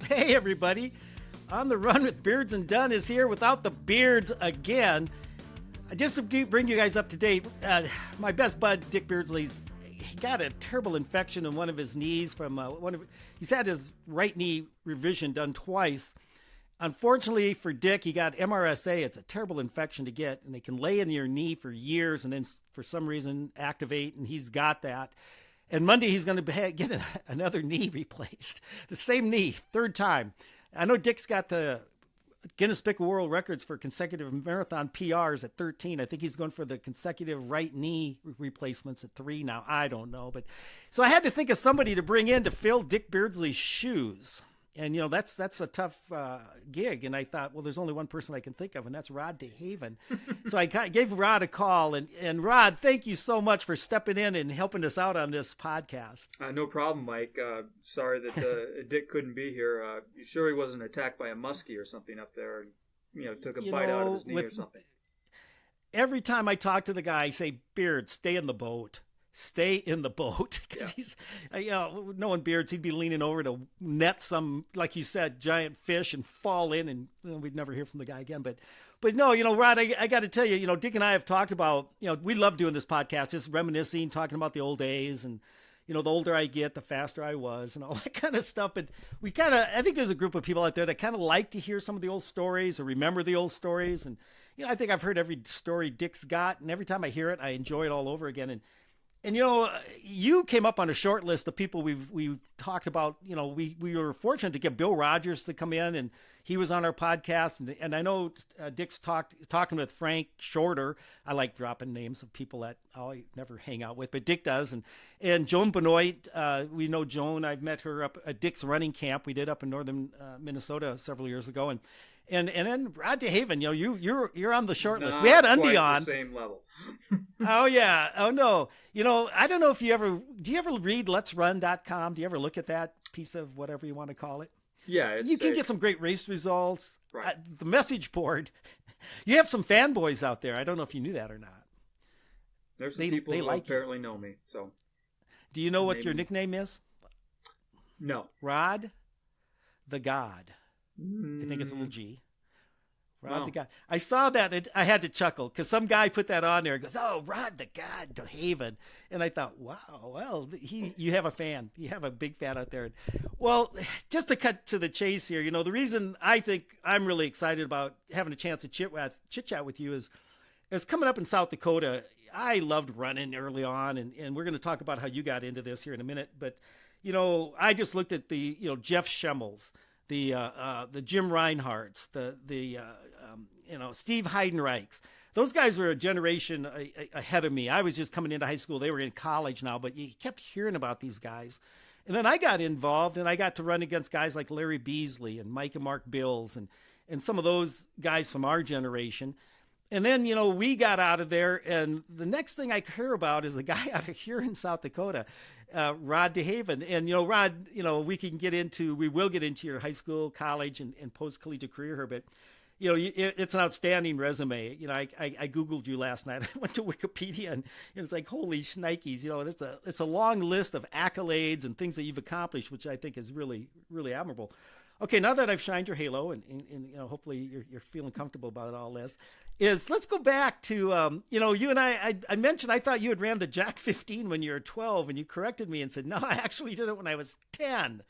Hey, everybody. On the Run with Beards and Dunn is here without the beards again. Just to bring you guys up to date, my best bud, Dick Beardsley's, he got a terrible infection in one of his knees from he's had his right knee revision done twice. Unfortunately for Dick, he got MRSA. It's a terrible infection to get, and they can lay in your knee for years and then for some reason activate, and he's got that. And Monday, he's going to get another knee replaced. The same knee, third time. I know Dick's got the Guinness Book of World Records for consecutive marathon PRs at 13. I think he's going for the consecutive right knee replacements at 3 now. I don't know. But so I had to think of somebody to bring in to fill Dick Beardsley's shoes. And, you know, that's a tough gig. And I thought, well, there's only one person I can think of, and that's Rod DeHaven. So I gave Rod a call. And Rod, thank you so much for stepping in and helping us out on this podcast. No problem, Mike. Sorry that Dick couldn't be here. You sure he wasn't attacked by a muskie or something up there and, took a bite out of his knee or something? Every time I talk to the guy, I say, Beard, stay in the boat. Stay in the boat, because he's, knowing Beards, he'd be leaning over to net some, like you said, giant fish and fall in, and we'd never hear from the guy again. But no, Rod, I got to tell you, Dick and I have talked about, we love doing this podcast, just reminiscing, talking about the old days, and the older I get, the faster I was, and all that kind of stuff. But I think there's a group of people out there that kind of like to hear some of the old stories or remember the old stories, and I think I've heard every story Dick's got, and every time I hear it, I enjoy it all over again. And you came up on a short list of people we've talked about. We were fortunate to get Bill Rogers to come in, and he was on our podcast. And I know Dick's talking with Frank Shorter. I like dropping names of people that I'll never hang out with, but Dick does. And Joan Benoit, we know Joan. I've met her up at Dick's running camp we did up in northern Minnesota several years ago. And then Rod DeHaven, you're on the short list. We had Undy on. The same level. Oh yeah. Oh no. I don't know if do you ever read Let'sRun.com? Do you ever look at that piece of whatever you want to call it? Yeah. You can get some great race results. Right. The message board. You have some fanboys out there. I don't know if you knew that or not. There's some people who apparently know me. So. Do you know what your nickname is? No. Rod the God. I think it's a little G. Rod the God. I saw that and I had to chuckle because some guy put that on there and goes, "Oh, Rod the God, DeHaven." And I thought, wow, well, you have a fan. You have a big fan out there. Well, just to cut to the chase here, the reason I think I'm really excited about having a chance to chit chat with you is coming up in South Dakota. I loved running early on, and we're going to talk about how you got into this here in a minute. But, I just looked at the, Jeff Schemmels, the Jim Reinhardts, the Steve Heidenreichs. Those guys were a generation ahead of me. I was just coming into high school. They were in college now, but you kept hearing about these guys. And then I got involved, and I got to run against guys like Larry Beardsley and Mike and Mark Bills and some of those guys from our generation. And then, we got out of there, and the next thing I hear about is a guy out of here in South Dakota, Rod DeHaven. And, Rod, we will get into your high school, college, and post-collegiate career here, but, it's an outstanding resume. I Googled you last night. I went to Wikipedia, and it's like, holy shnikes, it's a long list of accolades and things that you've accomplished, which I think is really, really admirable. Okay, now that I've shined your halo, and hopefully you're feeling comfortable about all this, let's go back to, you and I mentioned I thought you had ran the Jack 15 when you were 12, and you corrected me and said, no, I actually did it when I was 10.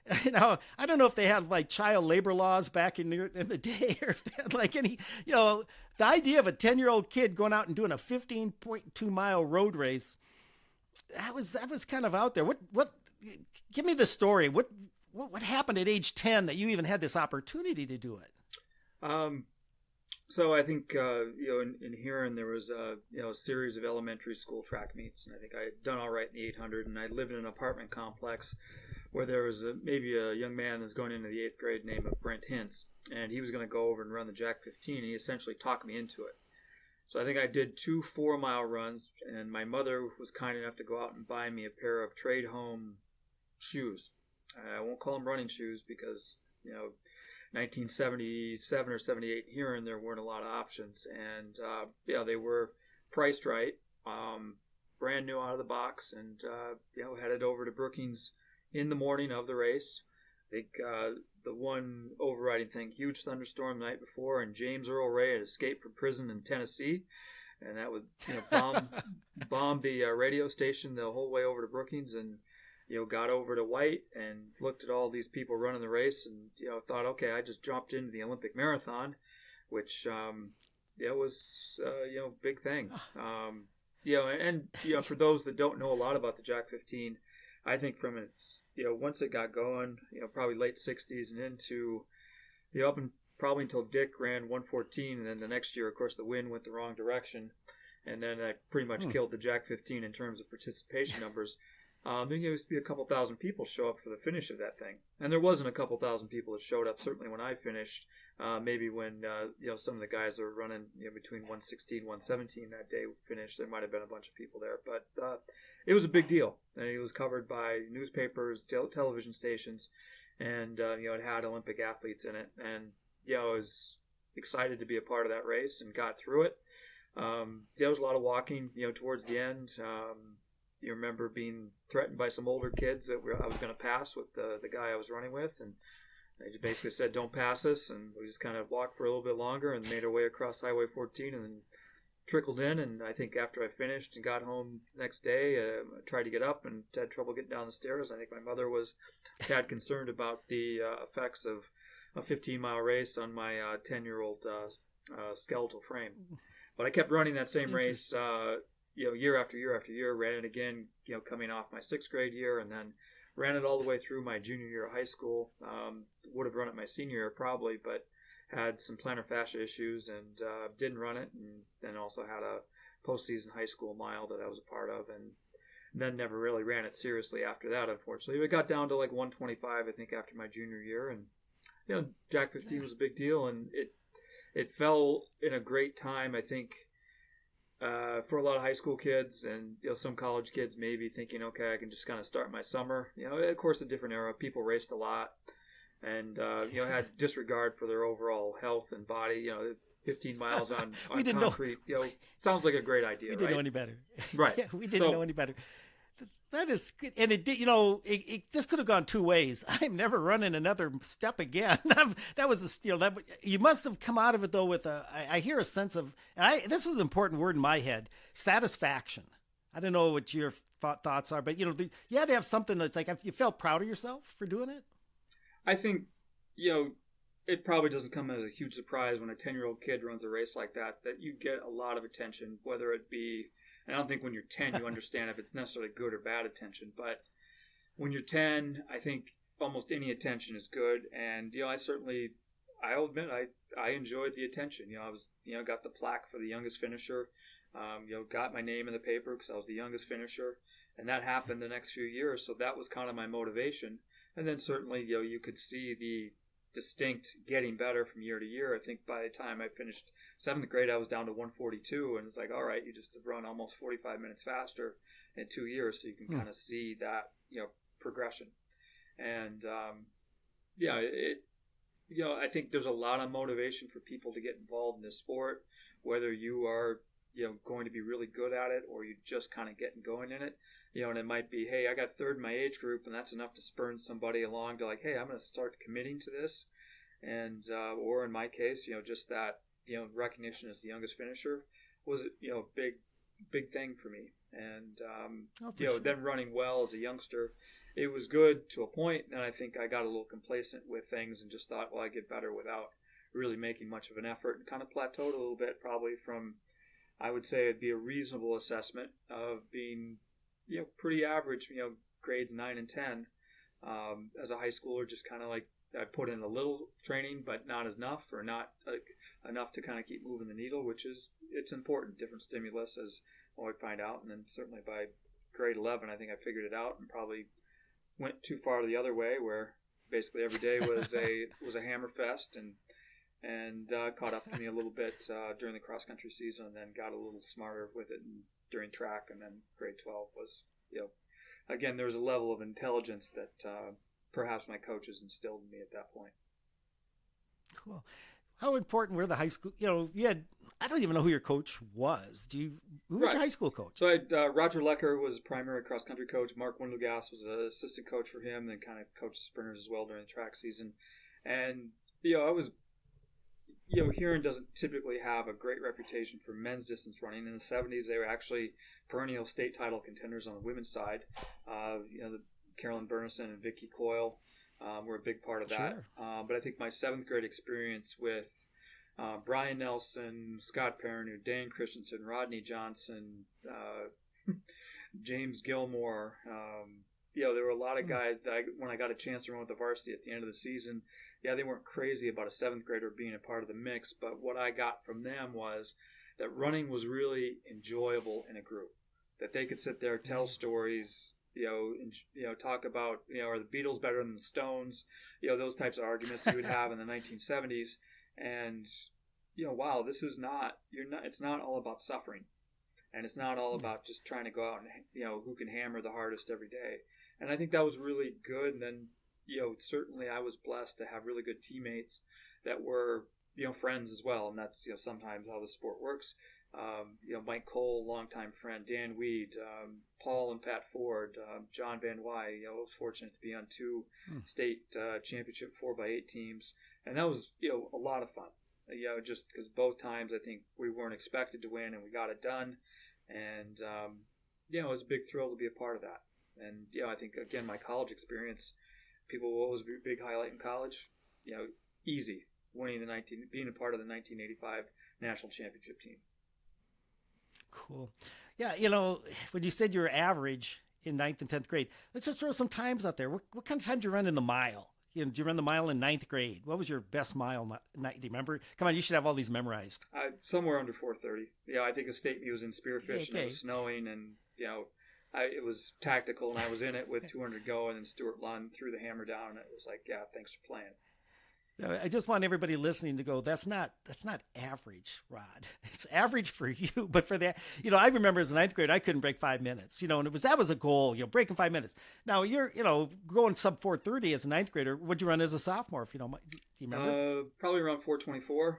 I don't know if they had like child labor laws back in the day, or if they had like any, the idea of a 10-year-old kid going out and doing a 15.2 mile road race, that was kind of out there. What, give me the story. What happened at age 10 that you even had this opportunity to do it? So I think, in Huron, there was a series of elementary school track meets, and I think I had done all right in the 800, and I lived in an apartment complex where there was maybe a young man that's going into the 8th grade named Brent Hintz, and he was going to go over and run the Jack 15, and he essentially talked me into it. So I think I did 2 4-mile runs, and my mother was kind enough to go out and buy me a pair of Trade Home shoes. I won't call them running shoes because, 1977 or 78 here and there weren't a lot of options. And, they were priced right, brand new out of the box, and, headed over to Brookings in the morning of the race. I think the one overriding thing, huge thunderstorm the night before, and James Earl Ray had escaped from prison in Tennessee, and that would bomb the radio station the whole way over to Brookings, and got over to White and looked at all these people running the race, and thought, okay, I just dropped into the Olympic marathon, which was big thing. For those that don't know a lot about the Jack 15, I think from its once it got going, probably late 60s and into up and probably until Dick ran 114, and then the next year, of course, the wind went the wrong direction, and then that pretty much killed the Jack 15 in terms of participation numbers. There used to be a couple thousand people show up for the finish of that thing, and there wasn't a couple thousand people that showed up. Certainly when I finished, maybe when some of the guys that were running between 116, 117 that day finished, there might have been a bunch of people there, but it was a big deal, and it was covered by newspapers, television stations, and it had Olympic athletes in it, and I was excited to be a part of that race and got through it. There was a lot of walking, towards the end. You remember being threatened by some older kids that I was going to pass with the guy I was running with, and they basically said, "Don't pass us," and we just kind of walked for a little bit longer and made our way across Highway 14 and then trickled in. And I think after I finished and got home the next day, I tried to get up and had trouble getting down the stairs. I think my mother was a tad concerned about the effects of a 15-mile race on my 10-year-old skeletal frame. But I kept running that same race year after year after year, ran it again, coming off my 6th grade year, and then ran it all the way through my junior year of high school. Would have run it my senior year probably, but had some plantar fascia issues and didn't run it, and then also had a postseason high school mile that I was a part of, and then never really ran it seriously after that, unfortunately. It got down to like 125, I think, after my junior year, and Jack 15 was a big deal, and it fell in a great time, I think, for a lot of high school kids and some college kids maybe thinking, okay, I can just kind of start my summer. Of course, a different era. People raced a lot and had disregard for their overall health and body. 15 miles on concrete. Sounds like a great idea. We didn't know any better. Right. Yeah, we didn't know any better. That is good. And it did, this could have gone two ways. I'm never running another step again. That was a steal. You must have come out of it, though, with I hear a sense of, this is an important word in my head, satisfaction. I don't know what your thoughts are, but, you had to have something that's like, you felt proud of yourself for doing it? I think, it probably doesn't come as a huge surprise when a 10-year-old kid runs a race like that you get a lot of attention, whether it be, I don't think when you're 10 you understand if it's necessarily good or bad attention, but when you're 10, I think almost any attention is good, and I'll admit I enjoyed the attention. I was got the plaque for the youngest finisher, got my name in the paper because I was the youngest finisher, and that happened the next few years, so that was kind of my motivation. And then certainly you could see the distinct getting better from year to year. I think by the time I finished 7th grade, I was down to 142, and it's like, all right, you just have run almost 45 minutes faster in 2 years, so you can kind of see that progression. And I think there's a lot of motivation for people to get involved in this sport, whether you are going to be really good at it or you're just kind of getting going in it. And it might be, hey, I got 3rd in my age group, and that's enough to spur somebody along to like, hey, I'm going to start committing to this. And, or in my case, just that, recognition as the youngest finisher was, a big thing for me. And, sure. Then running well as a youngster, it was good to a point. And I think I got a little complacent with things and just thought, well, I get better without really making much of an effort, and kind of plateaued a little bit, probably from, I would say it'd be a reasonable assessment of being, pretty average, grades 9 and 10, as a high schooler, just kind of like I put in a little training, but not enough, or not enough to kind of keep moving the needle, which is, it's important, different stimulus as I find out. And then certainly by grade 11, I think I figured it out and probably went too far the other way, where basically every day was a hammer fest, and caught up to me a little bit during the cross country season, and then got a little smarter with it during track. And then grade 12 was, again, there was a level of intelligence that perhaps my coaches instilled in me at that point. Cool. how important were the high school? You had, I don't even know who your coach was. Who was your high school coach? So Roger Lecker was primary cross country coach. Mark Windelgass was an assistant coach for him, and kind of coached the sprinters as well during the track season. And I was, Huron doesn't typically have a great reputation for men's distance running. In the 70s, they were actually perennial state title contenders on the women's side. The Carolyn Burnison and Vicky Coyle were a big part of that. Sure. But I think my 7th grade experience with Brian Nelson, Scott Perrineau, Dan Christensen, Rodney Johnson, James Gilmore. There were a lot of guys that when I got a chance to run with the varsity at the end of the season, they weren't crazy about a 7th grader being a part of the mix. But what I got from them was that running was really enjoyable in a group. That they could sit there, tell stories, talk about, are the Beatles better than the Stones? Those types of arguments you would have in the 1970s. And, wow, this is it's not all about suffering. And it's not all about just trying to go out and, who can hammer the hardest every day. And I think that was really good. And then, certainly I was blessed to have really good teammates that were, friends as well. And that's, sometimes how the sport works. Mike Cole, longtime friend, Dan Weed, Paul and Pat Ford, John Van Wy. I was fortunate to be on 2 state championship 4x8 teams. And that was, a lot of fun. Just because both times I think we weren't expected to win and we got it done. And, it was a big thrill to be a part of that. And, I think, again, my college experience, what was a big highlight in college? Easy, being a part of the 1985 national championship team. Cool. Yeah, when you said you were average in 9th and 10th grade, let's just throw some times out there. What kind of time did you run in the mile? Did you run the mile in 9th grade? What was your best mile? Do you remember? Come on, you should have all these memorized. Somewhere under 4:30. I think a state meet was in Spearfish and it was snowing, and it was tactical, and I was in it with 200 go, and then Stuart Lund threw the hammer down, and it was like, thanks for playing. I just want everybody listening to go, that's not average, Rod. It's average for you, but for that, I remember as a 9th grader, I couldn't break 5 minutes, and that was a goal, breaking 5 minutes. Now you're, going sub 4:30 as a 9th grader. What'd you run as a sophomore, if you don't mind? Do you remember? Probably around 4:24.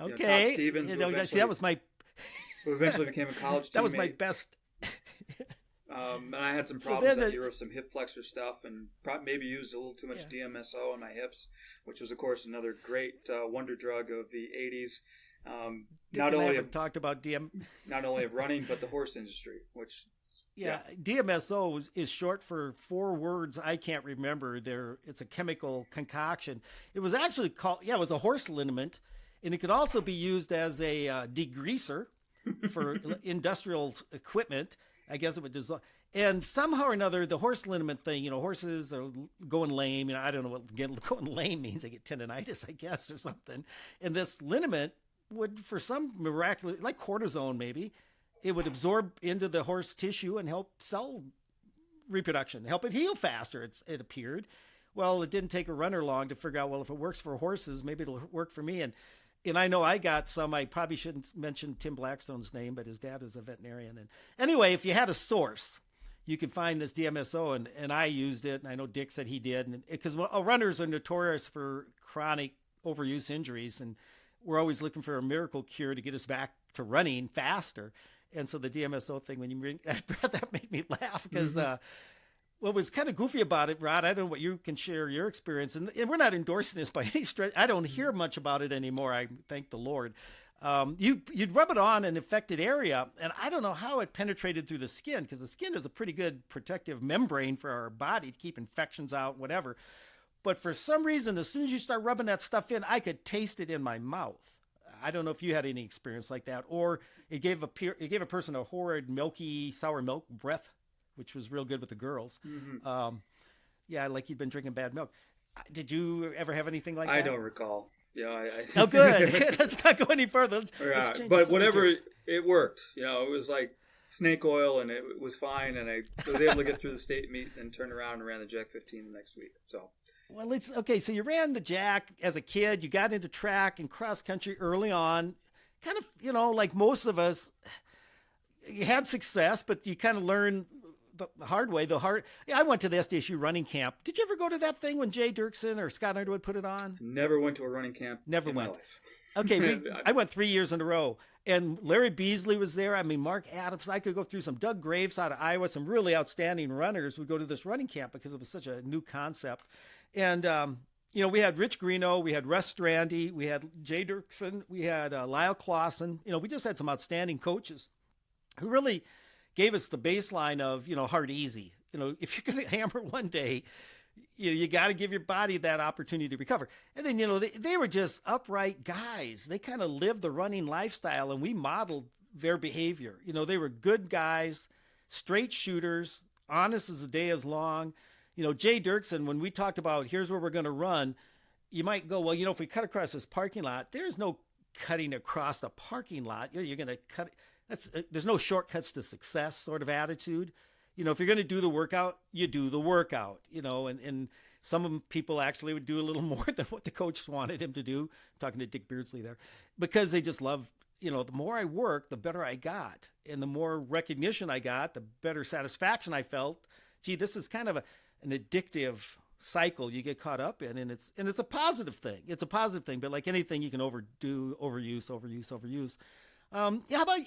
Okay. Todd Stevens. That was my. Who eventually became a college teammate. That was my best. And I had some problems that year with some hip flexor stuff, and maybe used a little too much DMSO on my hips, which was, of course, another great wonder drug of the 80s. Not only of running, but the horse industry, which... DMSO is short for 4 words I can't remember. It's a chemical concoction. It was actually called, it was a horse liniment, and it could also be used as a degreaser for industrial equipment. I guess it would dissolve. And somehow or another, the horse liniment thing, horses are going lame. I don't know what going lame means. They get tendonitis, I guess, or something. And this liniment would, for some miraculous, like cortisone maybe, it would absorb into the horse tissue and help cell reproduction, help it heal faster, it appeared. Well, it didn't take a runner long to figure out, well, if it works for horses, maybe it'll work for me. And I know I got some. I probably shouldn't mention Tim Blackstone's name, but his dad is a veterinarian. And anyway, if you had a source, you could find this DMSO, and I used it, and I know Dick said he did. Because runners are notorious for chronic overuse injuries, and we're always looking for a miracle cure to get us back to running faster. And so the DMSO thing, when you bring that made me laugh, because what was kind of goofy about it, Rod, I don't know what you can share your experience, and we're not endorsing this by any stretch. I don't hear much about it anymore. I thank the Lord. You'd rub it on an affected area, and I don't know how it penetrated through the skin, because the skin is a pretty good protective membrane for our body to keep infections out, whatever. But for some reason, as soon as you start rubbing that stuff in, I could taste it in my mouth. I don't know if you had any experience like that, or it gave a person a horrid, milky, sour milk breath, which was real good with the girls. Like you'd been drinking bad milk. Did you ever have anything like that? I don't recall. Oh, good. Let's not go any further. But whatever, it worked. It was like snake oil, and it was fine, and I was able to get through the state meet and turn around and ran the Jack 15 the next week. So. Well, okay. So you ran the Jack as a kid. You got into track and cross country early on. Kind of, like most of us, you had success, but you kind of learned the hard way. I went to the SDSU running camp. Did you ever go to that thing when Jay Dirksen or Scott Underwood put it on? Never went to a running camp. Never in went. My life. Okay, I went 3 years in a row. And Larry Beardsley was there. I mean, Mark Adams. I could go through some Doug Graves out of Iowa. Some really outstanding runners would go to this running camp because it was such a new concept. And, we had Rich Greeno. We had Russ Strandy. We had Jay Dirksen. We had Lyle Clausen. We just had some outstanding coaches who really gave us the baseline of, hard, easy. If you're going to hammer one day, you got to give your body that opportunity to recover. And then, they were just upright guys. They kind of lived the running lifestyle, and we modeled their behavior. They were good guys, straight shooters, honest as the day is long. Jay Dirksen, when we talked about here's where we're going to run, you might go, well, if we cut across this parking lot, there's no cutting across the parking lot. You're going to cut. There's no shortcuts to success sort of attitude. If you're going to do the workout, you do the workout, and some people actually would do a little more than what the coach wanted him to do. I'm talking to Dick Beardsley there, because they just love, the more I worked, the better I got. And the more recognition I got, the better satisfaction I felt. Gee, this is kind of an addictive cycle you get caught up in. And it's a positive thing. It's a positive thing, but like anything you can overuse. How about,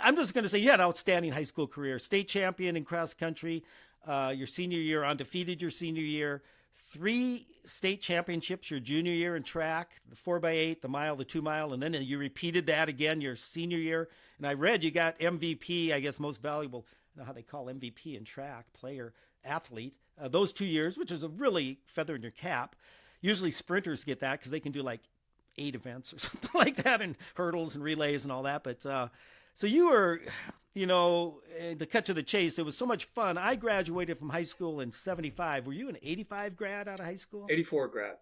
I'm just going to say you had an outstanding high school career, state champion in cross country, your senior year, undefeated your senior year, 3 state championships your junior year in track, the 4x8, the mile, the 2 mile, and then you repeated that again your senior year. And I read you got MVP, I guess most valuable, I don't know how they call MVP in track, player, athlete, those 2 years, which is a really feather in your cap. Usually sprinters get that because they can do like 8 events or something like that, and hurdles and relays and all that. But so you were, to cut to the chase, it was so much fun. I graduated from high school in 75. Were you an 85 grad out of high school? 84 grad.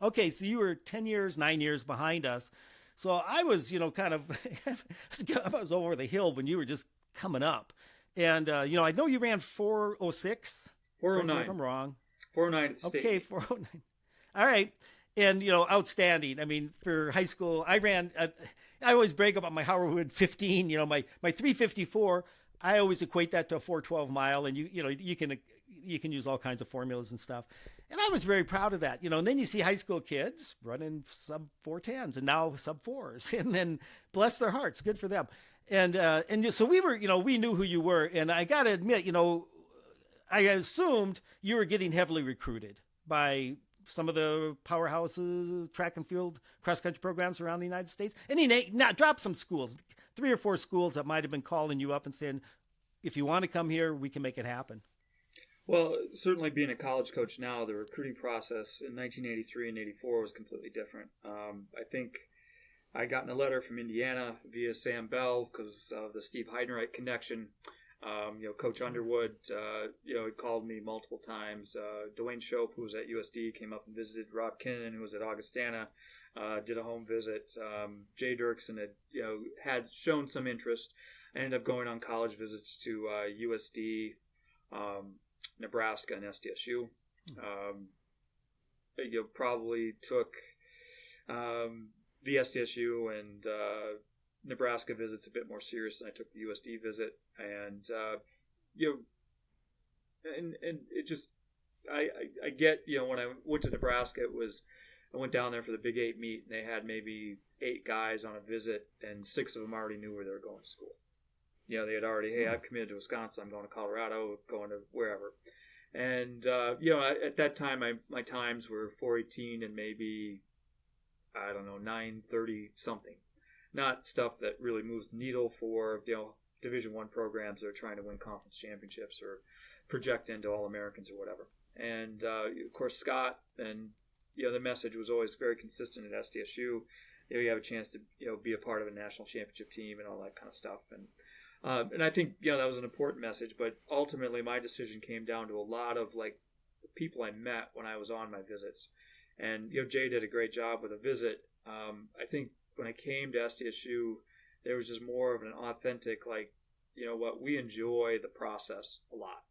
Okay, so you were 9 years behind us. So I was, kind of, I was over the hill when you were just coming up. And, I know you ran 4:06. 4:09. If I'm wrong. 4:09 at the state. Okay, 4:09. All right. And, outstanding. I mean, for high school, I ran, I always brag about my Howard 15, my 354. I always equate that to a 4:12 mile. And, you can use all kinds of formulas and stuff. And I was very proud of that, and then you see high school kids running sub 4:10s and now sub 4s, and then bless their hearts, good for them. And so we were, we knew who you were. And I got to admit, I assumed you were getting heavily recruited by some of the powerhouses, track and field, cross-country programs around the United States. And he dropped some schools, 3 or 4 schools that might have been calling you up and saying, if you want to come here, we can make it happen. Well, certainly being a college coach now, the recruiting process in 1983 and 84 was completely different. I think I gotten a letter from Indiana via Sam Bell because of the Steve Heidenreich connection. Coach Underwood, he called me multiple times. Dwayne Shope, who was at USD, came up and visited. Rob Kinnan, who was at Augustana, did a home visit. Jay Dirksen had shown some interest. I ended up going on college visits to USD, Nebraska, and SDSU. Probably took the SDSU and Nebraska visits a bit more serious than I took the USD visit, and and it just I get when I went to Nebraska, I went down there for the Big 8 meet, and they had maybe 8 guys on a visit, and 6 of them already knew where they were going to school. They had already, hey, I've committed to Wisconsin, I'm going to Colorado, going to wherever. And, at that time, my times were 4:18 and maybe, 9:30 something. Not stuff that really moves the needle for, Division I programs that are trying to win conference championships or project into All-Americans or whatever. And, of course, Scott and, the message was always very consistent at SDSU. You have a chance to, be a part of a national championship team and all that kind of stuff. And I think, that was an important message, but ultimately my decision came down to a lot of, the people I met when I was on my visits. And, Jay did a great job with a visit. I think when I came to SDSU, there was just more of an authentic, we enjoy the process a lot.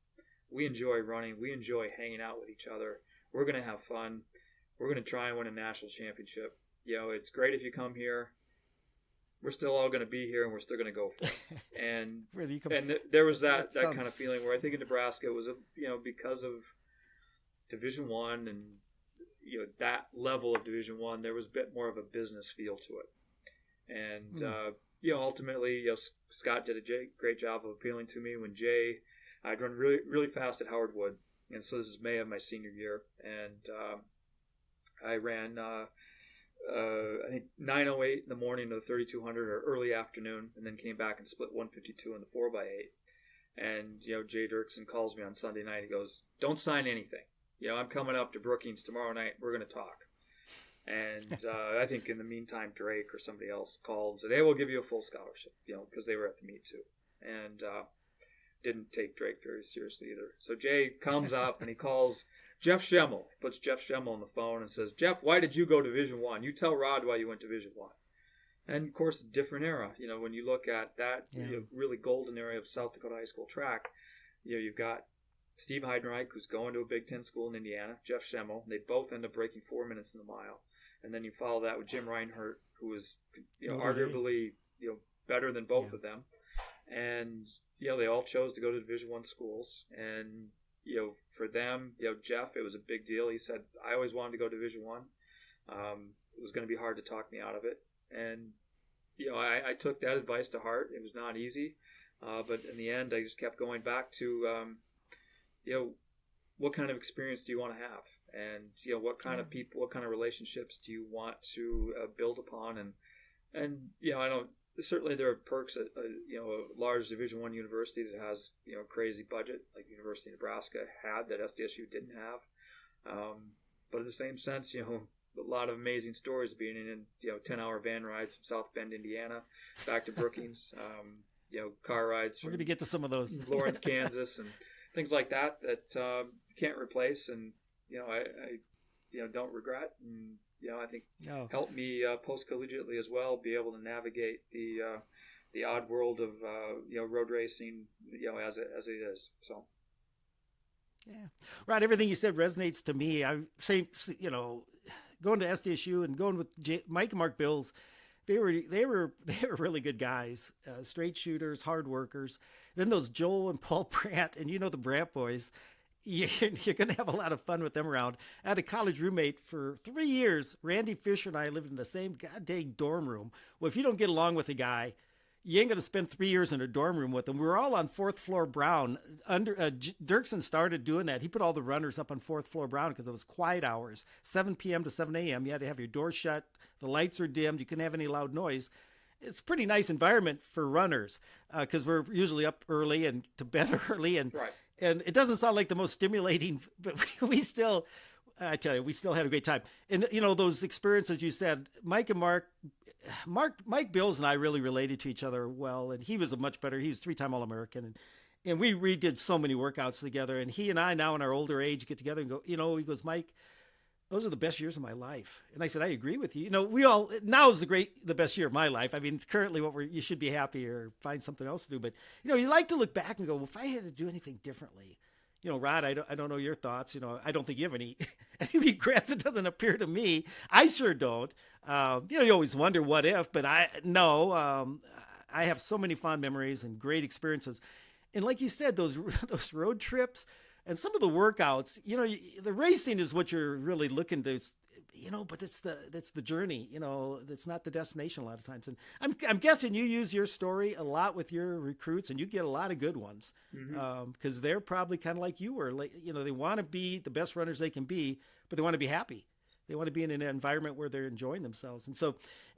We enjoy running. We enjoy hanging out with each other. We're going to have fun. We're going to try and win a national championship. It's great if you come here. we're still all going to be here and we're still going to go for it. And there was that kind of feeling where I think in Nebraska it was because of Division One and that level of Division One, there was a bit more of a business feel to it. And ultimately, Scott did a great job of appealing to me when I'd run really really fast at Howard Wood, and so this is May of my senior year, and I ran I think 9:08 in the morning to the 3200 or early afternoon, and then came back and split 152 in the 4x8. And Jay Dirksen calls me on Sunday night. He goes, "Don't sign anything. I'm coming up to Brookings tomorrow night. We're going to talk." And I think in the meantime, Drake or somebody else called and said, "Hey, we'll give you a full scholarship," because they were at the meet too. And didn't take Drake very seriously either. So Jay comes up and he calls Jeff Schemmel. He puts Jeff Schemmel on the phone and says, "Jeff, why did you go Division One? You tell Rod why you went Division One." And of course, different era. When you look at that really golden era of South Dakota high school track, you've got Steve Heidenreich, who's going to a Big Ten school in Indiana, Jeff Schemmel. They both end up breaking 4 minutes in the mile. And then you follow that with Jim Reinhardt, who was arguably better than both of them. And they all chose to go to Division One schools. And for them, Jeff, it was a big deal. He said, "I always wanted to go Division One. It was going to be hard to talk me out of it." And I took that advice to heart. It was not easy, but in the end, I just kept going back to what kind of experience do you want to have, and what kind of people, what kind of relationships do you want to build upon, and I don't. Certainly, there are perks at a large Division One university that has a crazy budget like University of Nebraska had that SDSU didn't have. But in the same sense, a lot of amazing stories of being in 10-hour van rides from South Bend, Indiana, back to Brookings. Car rides. We're going to get to some of those. Lawrence, Kansas, and things like that you can't replace, and I don't regret. And I think helped me post-collegiately as well, be able to navigate the odd world of road racing, as it is. So, yeah, right. Everything you said resonates to me. I say, going to SDSU and going with Mike and Mark Bills, they were really good guys, straight shooters, hard workers. Then those Joel and Paul Brandt, and the Brandt boys. You're going to have a lot of fun with them around. I had a college roommate for 3 years. Randy Fisher and I lived in the same goddamn dorm room. Well, if you don't get along with a guy, you ain't going to spend 3 years in a dorm room with him. We were all on 4th floor Brown. Dirksen started doing that. He put all the runners up on 4th floor Brown because it was quiet hours, 7 p.m. to 7 a.m. You had to have your door shut. The lights are dimmed. You couldn't have any loud noise. It's a pretty nice environment for runners because we're usually up early and to bed early. And right. And it doesn't sound like the most stimulating, but we still had a great time. And, those experiences you said, Mike Bills and I really related to each other well. And he was he was 3-time All-American. And we redid so many workouts together. And he and I now in our older age get together and go, he goes, "Mike, those are the best years of my life." And I said, "I agree with you. Now is the best year of my life. I mean, it's currently you should be happy or find something else to do. But, you like to look back and go, well, if I had to do anything differently, Rod, I don't know your thoughts. I don't think you have any regrets. It doesn't appear to me. I sure don't. You always wonder what if, but I have so many fond memories and great experiences. And like you said, those road trips, and some of the workouts, the racing is what you're really looking to, but that's the journey, that's not the destination a lot of times. And I'm guessing you use your story a lot with your recruits, and you get a lot of good ones because they're probably kind of like you were. They want to be the best runners they can be, but they want to be happy. They want to be in an environment where they're enjoying themselves. And so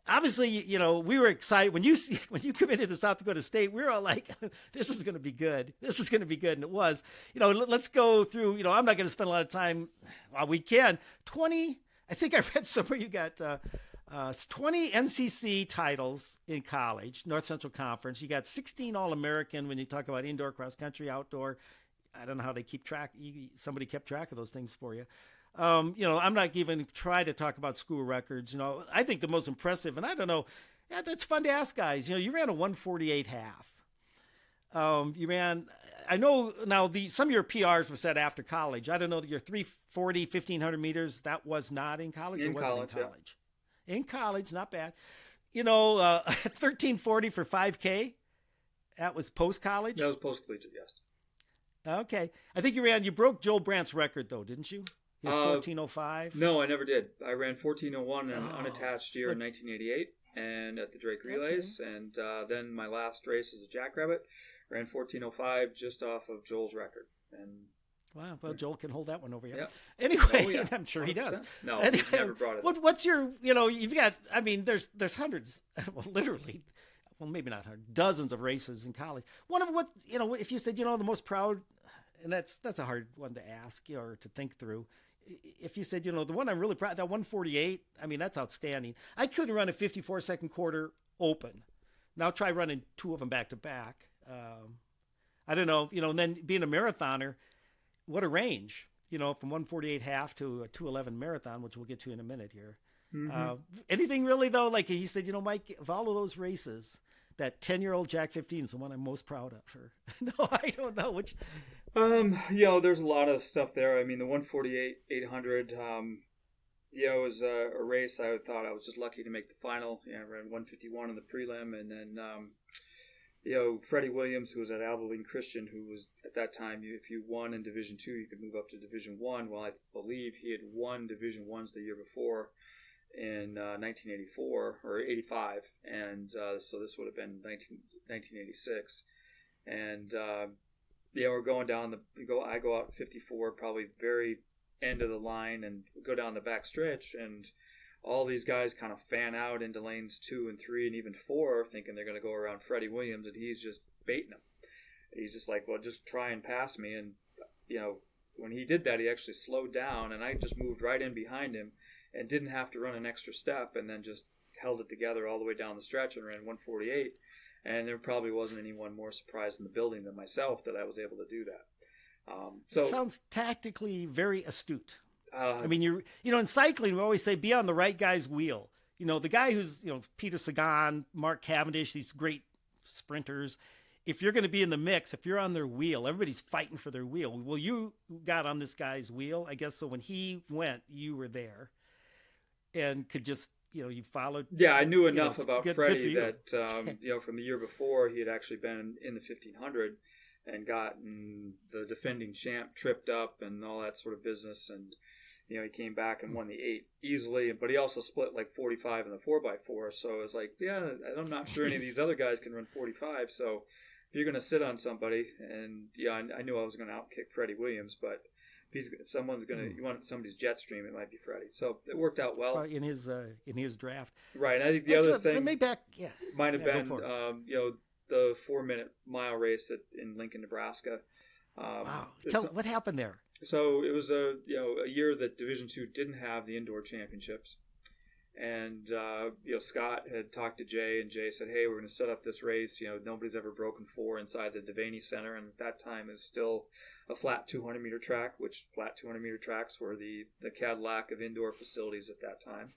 obviously, we were excited when you committed to South Dakota State. We were all like, "This is going to be good. This is going to be good," and it was. Let's go through. I'm not going to spend a lot of time. Well, we can 20. I think I read somewhere you got 20 NCC titles in college, North Central Conference. You got 16 All-American when you talk about indoor, cross country, outdoor. I don't know how they keep track. Somebody kept track of those things for you. I'm not even trying to talk about school records. I think the most impressive, and I don't know, that's fun to ask guys. You ran a 1:48 half. You ran, I know now some of your PRs were set after college. I don't know, your 340, 1,500 meters, that was not in college? In college, in college. Yeah. In college, not bad. 1340 for 5K. That was post-college? That was post-collegiate, yes. Okay. I think you broke Joel Brandt's record, though, didn't you? His 1405? No, I never did. I ran 1401 in an unattached year in 1988 and at the Drake Relays. Okay. And then my last race as a Jackrabbit, ran 1405 just off of Joel's record. And wow, well, Joel can hold that one over you. Yeah. Anyway, I'm sure 100%. He does. No, he's never brought it up. What's your, you've got, I mean, there's hundreds, well, literally, well, maybe not hundreds, dozens of races in college. One of what, if you said, the most proud, and that's a hard one to ask or to think through. If you said, the one I'm really proud, that 148, I mean, that's outstanding. I couldn't run a 54-second quarter open. Now try running two of them back to back. I don't know, and then being a marathoner, what a range, from 148 half to a 211 marathon, which we'll get to in a minute here. Mm-hmm. Anything really, though, like he said, Mike, of all of those races, that 10-year-old Jack 15 is the one I'm most proud of. No, I don't know which. There's a lot of stuff there. I mean, the 148 800, it was a race I thought I was just lucky to make the final. I ran 151 in the prelim, and then Freddie Williams, who was at Abilene Christian, who was at that time, if you won in Division II, you could move up to Division I. Well, I believe he had won Division I's the year before in 1984 or 85, and so this would have been 1986, and we're going down I go out 54, probably very end of the line, and go down the back stretch, and all these guys kind of fan out into lanes 2 and 3 and even 4, thinking they're going to go around Freddie Williams, and he's just baiting them. He's just like, well, just try and pass me. And when he did that, he actually slowed down, and I just moved right in behind him and didn't have to run an extra step, and then just held it together all the way down the stretch and ran 148. And there probably wasn't anyone more surprised in the building than myself that I was able to do that. So it sounds tactically very astute. I mean, in cycling, we always say be on the right guy's wheel. The guy who's, Peter Sagan, Mark Cavendish, these great sprinters, if you're going to be in the mix, if you're on their wheel, everybody's fighting for their wheel. Well, you got on this guy's wheel, I guess. So when he went, you were there and could just, you followed. Yeah, I knew enough about Freddie that, from the year before, he had actually been in the 1500 and gotten the defending champ tripped up and all that sort of business. And, he came back and won the 8 easily, but he also split like 45 in the 4x4. So it was like, I'm not sure any of these other guys can run 45. So if you're going to sit on somebody, and I knew I was going to outkick Freddie Williams, but if someone's going to, you want somebody's jet stream, it might be Freddie. So it worked out well in his draft. Right. And I think the other thing might have been, the 4-minute mile race in Lincoln, Nebraska. Wow. What happened there? So it was a year that Division II didn't have the indoor championships, and Scott had talked to Jay, and Jay said, "Hey, we're going to set up this race. Nobody's ever broken 4 inside the DeHaven Center, and at that time it was still a flat 200-meter track, which flat 200-meter tracks were the Cadillac of indoor facilities at that time,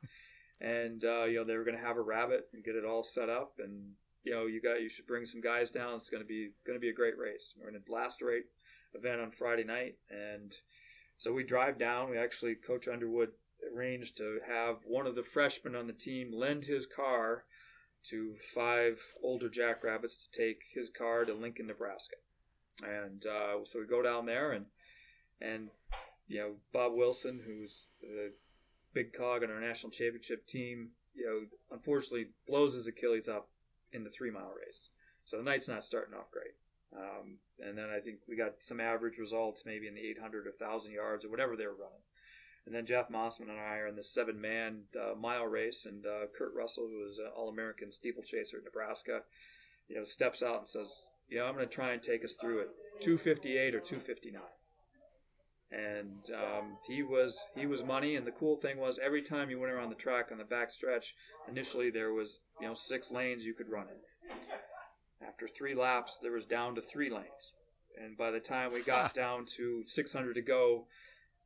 and they were going to have a rabbit and get it all set up, and you should bring some guys down. It's going to be a great race. We're going to last rate." Event on Friday night, and so we drive down. We actually, Coach Underwood arranged to have one of the freshmen on the team lend his car to 5 older Jackrabbits to take his car to Lincoln, Nebraska. And so we go down there, and Bob Wilson, who's a big cog on our national championship team, unfortunately blows his Achilles up in the 3-mile race. So the night's not starting off great. And then I think we got some average results, maybe in the 800 or 1,000 yards or whatever they were running. And then Jeff Mossman and I are in the 7-man mile race, and Kurt Russell, who was an All-American steeplechaser at Nebraska, steps out and says, I'm going to try and take us through it, 2:58 or 2:59. And he was money. And the cool thing was, every time you went around the track on the back stretch, initially there was 6 lanes you could run in. After 3 laps, there was down to 3 lanes. And by the time we got down to 600 to go,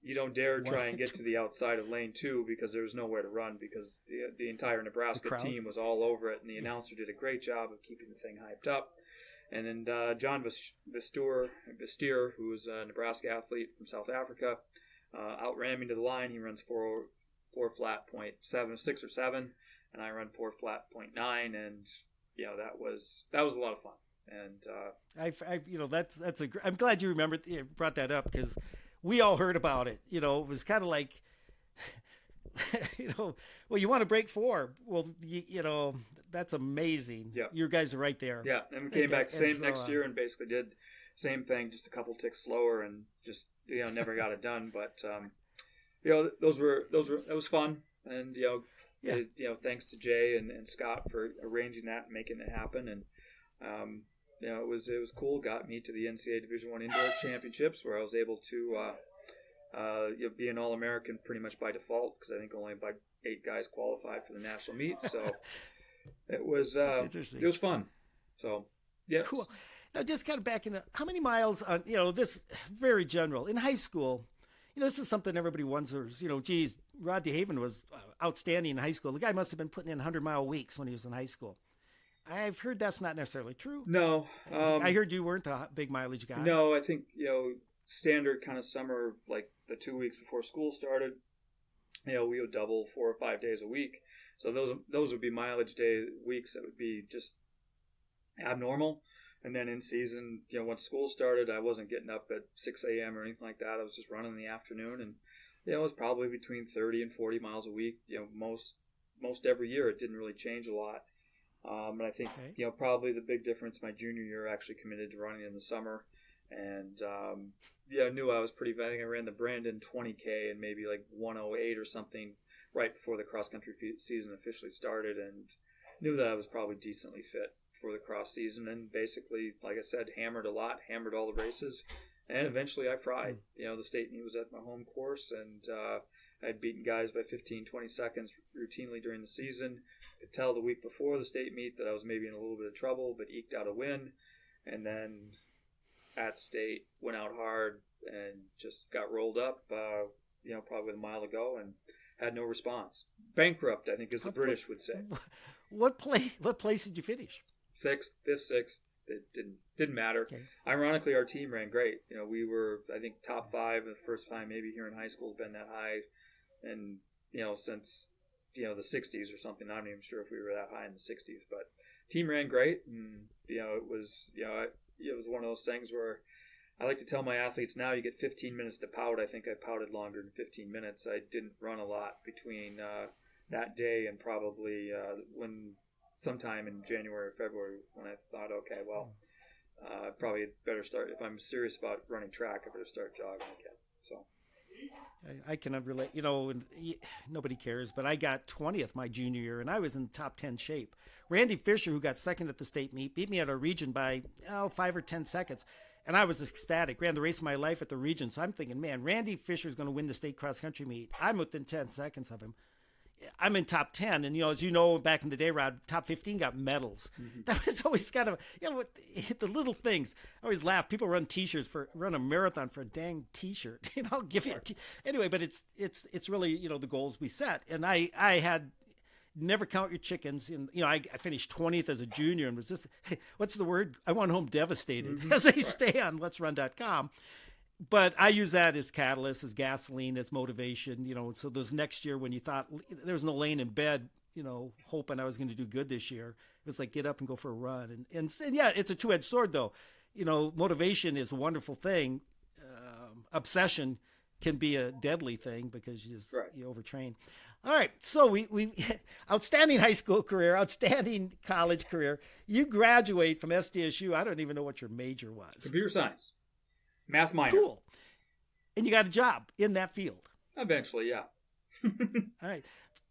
you don't dare try and get to the outside of lane 2 because there was nowhere to run, because the entire Nebraska team was all over it, and the announcer did a great job of keeping the thing hyped up. And then John Vestier, who was a Nebraska athlete from South Africa, outran me to the line. He runs 4 flat .6 or 7. and I run 4 flat 0.9, and that was a lot of fun. And I'm glad you brought that up, because we all heard about it. It was kind of like, well, you want to break 4. Well, that's amazing. Yeah. You guys are right there. Yeah, and we came back next year and basically did same thing, just a couple ticks slower, and just never got it done. But it was fun, and thanks to Jay and Scott for arranging that and making it happen. And it was cool. Got me to the NCAA Division I Indoor Championships, where I was able to be an All-American pretty much by default, because I think only about 8 guys qualified for the national meet. So it was fun. So yeah, cool. Now, just kind of back into how many miles on this very general in high school. This is something everybody wonders. Geez, Rod DeHaven was outstanding in high school. The guy must have been putting in 100-mile weeks when he was in high school. I've heard that's not necessarily true. No. I heard you weren't a big mileage guy. No, I think, standard kind of summer, like the 2 weeks before school started, we would double 4 or 5 days a week. So those would be mileage day weeks that would be just abnormal. And then in season, once school started, I wasn't getting up at 6 a.m. or anything like that. I was just running in the afternoon, and it was probably between 30 and 40 miles a week. Most every year. It didn't really change a lot. And I think probably the big difference my junior year, I actually committed to running in the summer, and I knew I was pretty. I think I ran the Brandon 20K and maybe like 108 or something right before the cross country season officially started, and knew that I was probably decently fit for the cross season, and basically, like I said, hammered all the races, and eventually I fried. The state meet was at my home course, and I'd beaten guys by 15, 20 seconds routinely during the season. Could tell the week before the state meet that I was maybe in a little bit of trouble, but eked out a win, and then at state went out hard and just got rolled up, probably with a mile to go, and had no response. Bankrupt, I think, as the British would say. What place did you finish? 6th, 5th, 6th. It didn't matter. Okay. Ironically, our team ran great. We were, I think, top 5 the first time maybe here in high school been that high, and since the 60s or something. I'm not even sure if we were that high in the 60s, but team ran great, and it was one of those things where I like to tell my athletes now, you get 15 minutes to pout. I think I pouted longer than 15 minutes. I didn't run a lot between that day and probably sometime in January or February, when I thought, okay, well, probably better start, if I'm serious about running track, I better start jogging again. So I cannot relate. Nobody cares, but I got 20th my junior year, and I was in top 10 shape. Randy Fisher, who got second at the state meet, beat me at a region by 5 or 10 seconds, and I was ecstatic. Ran the race of my life at the region, so I'm thinking, man, Randy Fisher is going to win the state cross country meet. I'm within 10 seconds of him. I'm in top 10, and as you know, back in the day, Rod, top 15 got medals. Mm-hmm. That was always kind of the little things. I always laugh. People run a marathon for a dang T-shirt. I'll give you anyway. But it's really the goals we set, and I had never count your chickens. And I finished 20th as a junior, and was just, hey, what's the word? I went home devastated, mm-hmm. as they stay on Let'sRun.com. But I use that as catalyst, as gasoline, as motivation, so those next year when you thought there was no laying in bed, hoping I was going to do good this year, it was like, get up and go for a run. And yeah, it's a two-edged sword though. Motivation is a wonderful thing. Obsession can be a deadly thing because you overtrain. All right. So we outstanding high school career, outstanding college career. You graduate from SDSU. I don't even know what your major was. Computer science. Math minor. Cool. And you got a job in that field. Eventually, yeah. All right.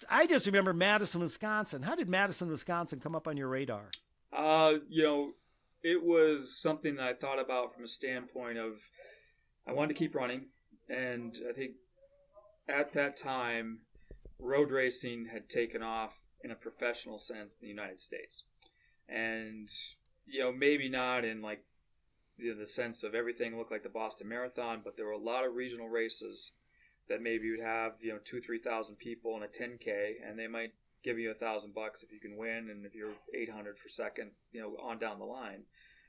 I just remember Madison, Wisconsin. How did Madison, Wisconsin come up on your radar? It was something that I thought about from a standpoint of I wanted to keep running. And I think at that time, road racing had taken off in a professional sense in the United States. And, maybe not in like the sense of everything looked like the Boston Marathon, but there were a lot of regional races that maybe you'd have 2,000-3,000 people in a 10K, and they might give you $1,000 if you can win, and if you're 800 for second, on down the line,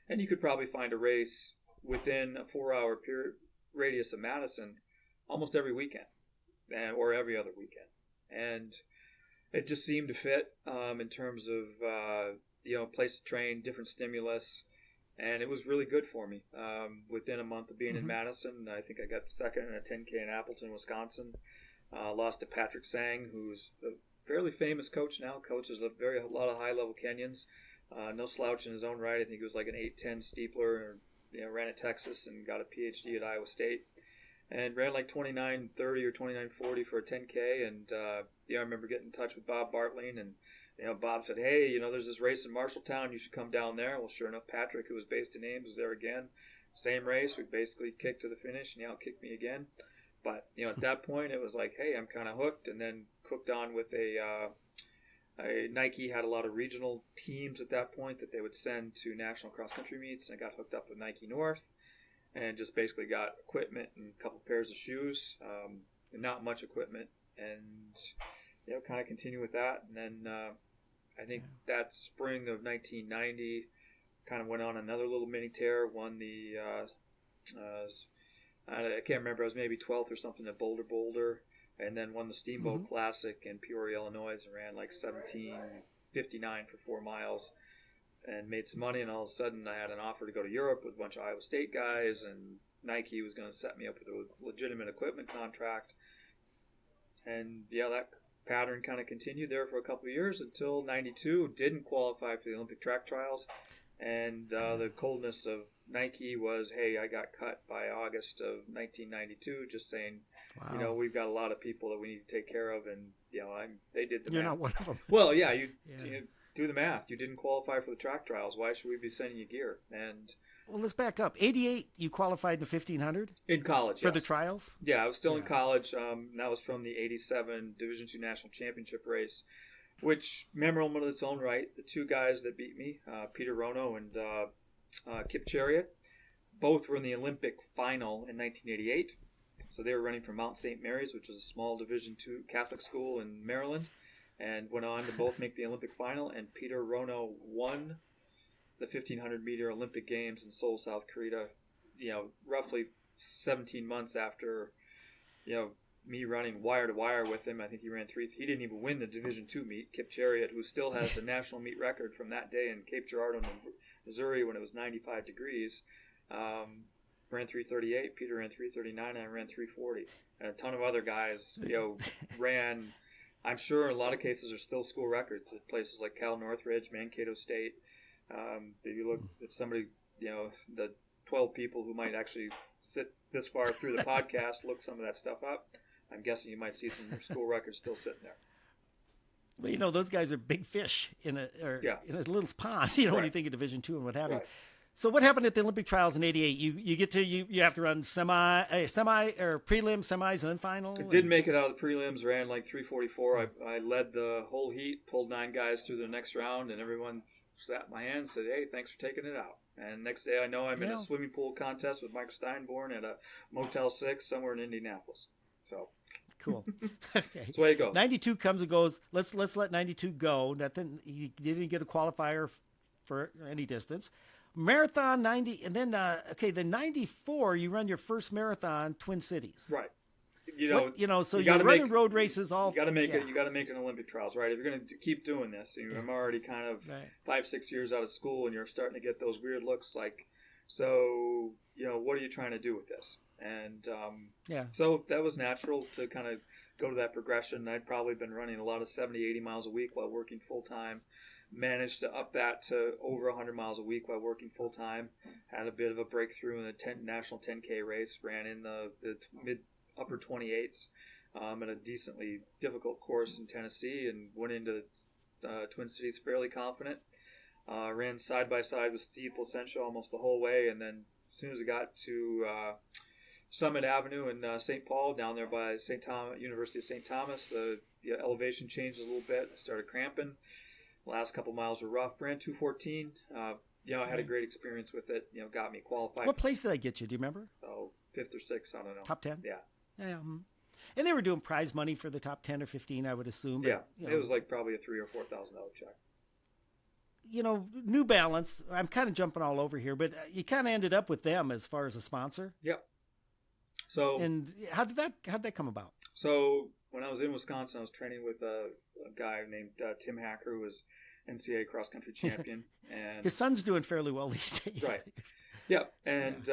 and you could probably find a race within a 4-hour period radius of Madison almost every weekend, or every other weekend, and it just seemed to fit in terms of place to train, different stimulus, and it was really good for me. Within a month of being in Madison, I think I got second in a 10K in Appleton, Wisconsin. Lost to Patrick Sang, who's a fairly famous coach now. Coaches a lot of high-level Kenyans. No slouch in his own right. I think he was like an 8'10" steepler. Ran at Texas and got a PhD at Iowa State. And ran like 29:30 or 29:40 for a 10K. And I remember getting in touch with Bob Bartling, and Bob said, "Hey, there's this race in Marshalltown. You should come down there." Well, sure enough, Patrick, who was based in Ames, was there again. Same race. We basically kicked to the finish, and he outkicked me again. But at that point, it was like, hey, I'm kind of hooked. And then hooked on with a Nike had a lot of regional teams at that point that they would send to national cross country meets, and I got hooked up with Nike North, and just basically got equipment and a couple pairs of shoes, and not much equipment, and kind of continue with that. And then I think that spring of 1990 kind of went on another little mini tear. Won the I can't remember. I was maybe 12th or something at Boulder, and then won the Steamboat Classic in Peoria, Illinois, and ran like 17:59 for 4 miles, and made some money. And all of a sudden, I had an offer to go to Europe with a bunch of Iowa State guys, and Nike was going to set me up with a legitimate equipment contract. And that pattern kind of continued there for a couple of years until '92. Didn't qualify for the Olympic track trials, and the coldness of Nike was, hey, I got cut by August of 1992, just saying, we've got a lot of people that we need to take care of, and they did the You're math. not one of them. Well, you do the math. You didn't qualify for the track trials. Why should we be sending you gear? And let's back up. 88, you qualified in 1500 in college for the trials. Yeah, I was still in college. That was from the '87 Division II National Championship race, which memorable in its own right. The two guys that beat me, Peter Rono and Kip Chariot, both were in the Olympic final in 1988. So they were running from Mount St. Mary's, which is a small Division II Catholic school in Maryland, and went on to both make the Olympic final. And Peter Rono won the 1500-meter Olympic Games in Seoul, South Korea, roughly 17 months after, me running wire to wire with him. I think he ran he didn't even win the Division II meet. Kip Chariot, who still has the national meet record from that day in Cape Girardeau, Missouri, when it was 95 degrees, ran 3:38. Peter ran 3:39, and I ran 3:40. And a ton of other guys, ran. I'm sure in a lot of cases are still school records at places like Cal Northridge, Mankato State. If you look at somebody, the 12 people who might actually sit this far through the podcast, look some of that stuff up. I'm guessing you might see some school records still sitting there. Well, those guys are big fish in a little pond. When you think of Division II and what have you. So what happened at the Olympic trials in '88? You have to run semi or prelim, semis, and then final. I didn't make it out of the prelims. Ran like 3:44. I led the whole heat. Pulled 9 guys through the next round, and everyone sat my hand and said, "Hey, thanks for taking it out." And next day, I know I'm in a swimming pool contest with Mike Steinborn at a Motel 6 somewhere in Indianapolis. So cool. Okay. That's the way it goes. 92 comes and goes. Let's let 92 go. Nothing. You didn't get a qualifier for any distance. Marathon 90, and then then 94. You run your first marathon, Twin Cities. Right. So you're running road races all. You got to make it. You got to make an Olympic trials, right? If you're going to keep doing this, I'm already kind of 5-6 years out of school, and you're starting to get those weird looks. Like, so what are you trying to do with this? And so that was natural to kind of go to that progression. I'd probably been running a lot of 70, 80 miles a week while working full time. Managed to up that to over 100 miles a week while working full time. Had a bit of a breakthrough in the national 10K race. Ran in the upper 28s at a decently difficult course in Tennessee, and went into Twin Cities fairly confident. Ran side by side with Steve Placentia almost the whole way, and then as soon as I got to Summit Avenue in St. Paul, down there by University of St. Thomas, the elevation changed a little bit. I started cramping. Last couple miles were rough. Ran 2:14. I had a great experience with it. Got me qualified. What place did I get you? Do you remember? Oh, 5th or 6th. I don't know. Top 10? Yeah. Yeah. And they were doing prize money for the top 10 or 15, I would assume. But, it was like probably a $3,000 or $4,000 check. New Balance. I'm kind of jumping all over here, but you kind of ended up with them as far as a sponsor. Yep. So. And how did that come about? So when I was in Wisconsin, I was training with a guy named Tim Hacker, who was NCAA cross country champion, and his son's doing fairly well these days. Right. Yeah, and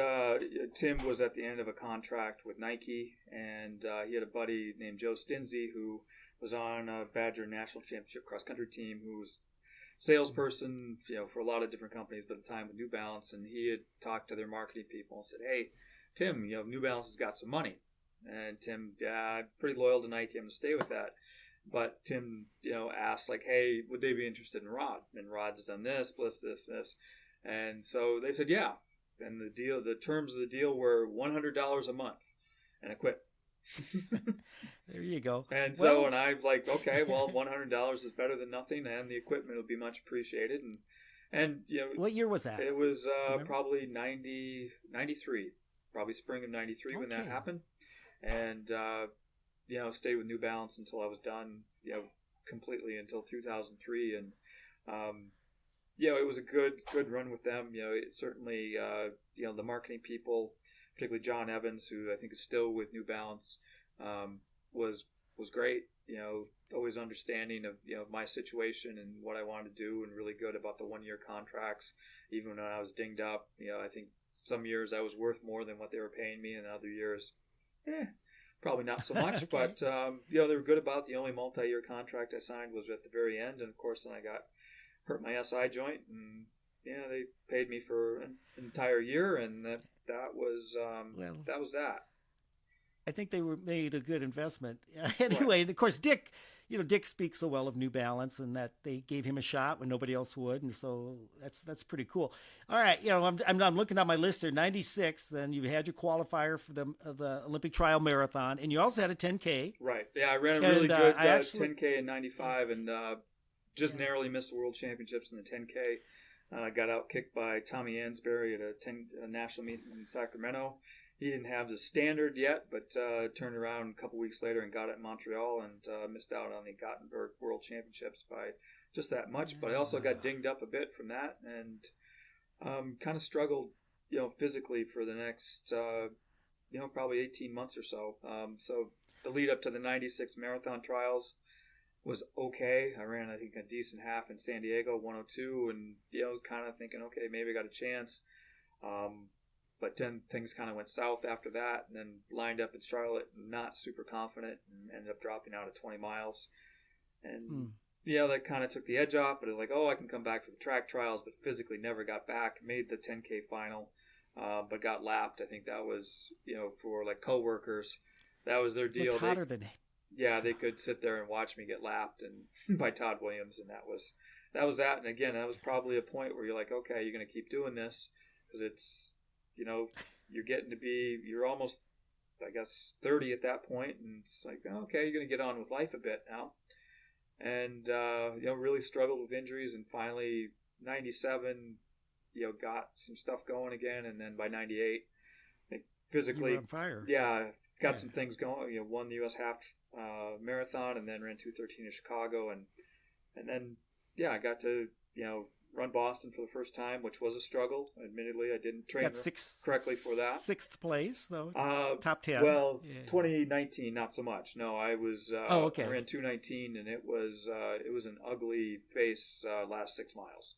Tim was at the end of a contract with Nike, and he had a buddy named Joe Stinzy who was on a Badger National Championship cross country team, who was salesperson, for a lot of different companies, but at the time with New Balance, and he had talked to their marketing people and said, "Hey, Tim, New Balance has got some money," and Tim, I'm pretty loyal to Nike, I'm going to stay with that. But Tim, asked like, "Hey, would they be interested in Rod?" And Rod's done this, plus this, and so they said, "Yeah." And the terms of the deal were $100 a month, and I quit. There you go. And so, and I'm like, okay, well, $100 is better than nothing, and the equipment will be much appreciated. And what year was that? It was probably 93, probably spring of 93 when that happened. And stayed with New Balance until I was done, completely until 2003. And it was a good run with them. It certainly, the marketing people, particularly John Evans, who I think is still with New Balance, was great. Always understanding of my situation and what I wanted to do, and really good about the 1-year contracts. Even when I was dinged up, I think some years I was worth more than what they were paying me, and other years, probably not so much. Okay. But they were good about the only multi-year contract I signed was at the very end, and of course then I got hurt my SI joint, and they paid me for an entire year, and that was that was that. I think they made a good investment anyway. Right. And of course, Dick speaks so well of New Balance, and that they gave him a shot when nobody else would, and so that's pretty cool. All right, I'm looking at my list here. 96. Then you had your qualifier for the Olympic Trial Marathon, and you also had a 10K. Right. Yeah, I ran a really good 10K in 95, and just narrowly missed the World Championships in the 10K. Got out kicked by Tommy Ansberry at a national meet in Sacramento. He didn't have the standard yet, but turned around a couple weeks later and got it in Montreal, and missed out on the Gothenburg World Championships by just that much. But I also got dinged up a bit from that, and kind of struggled, physically for the next, probably 18 months or so. So the lead up to the 96 marathon trials was okay. I ran, I think, a decent half in San Diego, 102, and I was kind of thinking, okay, maybe I got a chance. But then things kind of went south after that, and then lined up in Charlotte, not super confident, and ended up dropping out at 20 miles. And that kind of took the edge off, but it was like, I can come back for the track trials, but physically never got back. Made the 10K final, but got lapped. I think that was, for like coworkers, that was their deal. Hotter than they could sit there and watch me get lapped and by Todd Williams, and that was that. And again, that was probably a point where you're like, okay, you're going to keep doing this because it's, you're almost, I guess, 30 at that point, and it's like, okay, you're going to get on with life a bit now. And really struggled with injuries, and finally 97, got some stuff going again, and then by 98, I think physically, you were on fire. Yeah, got some things going. Won the U.S. half marathon, and then ran 2:13 in Chicago, and then I got to run Boston for the first time, which was a struggle. Admittedly, I didn't train correctly for that. 6th place, though. Top 10. Well, 2019, not so much. No, I was. Okay. I ran 2:19, and it was an ugly face last 6 miles.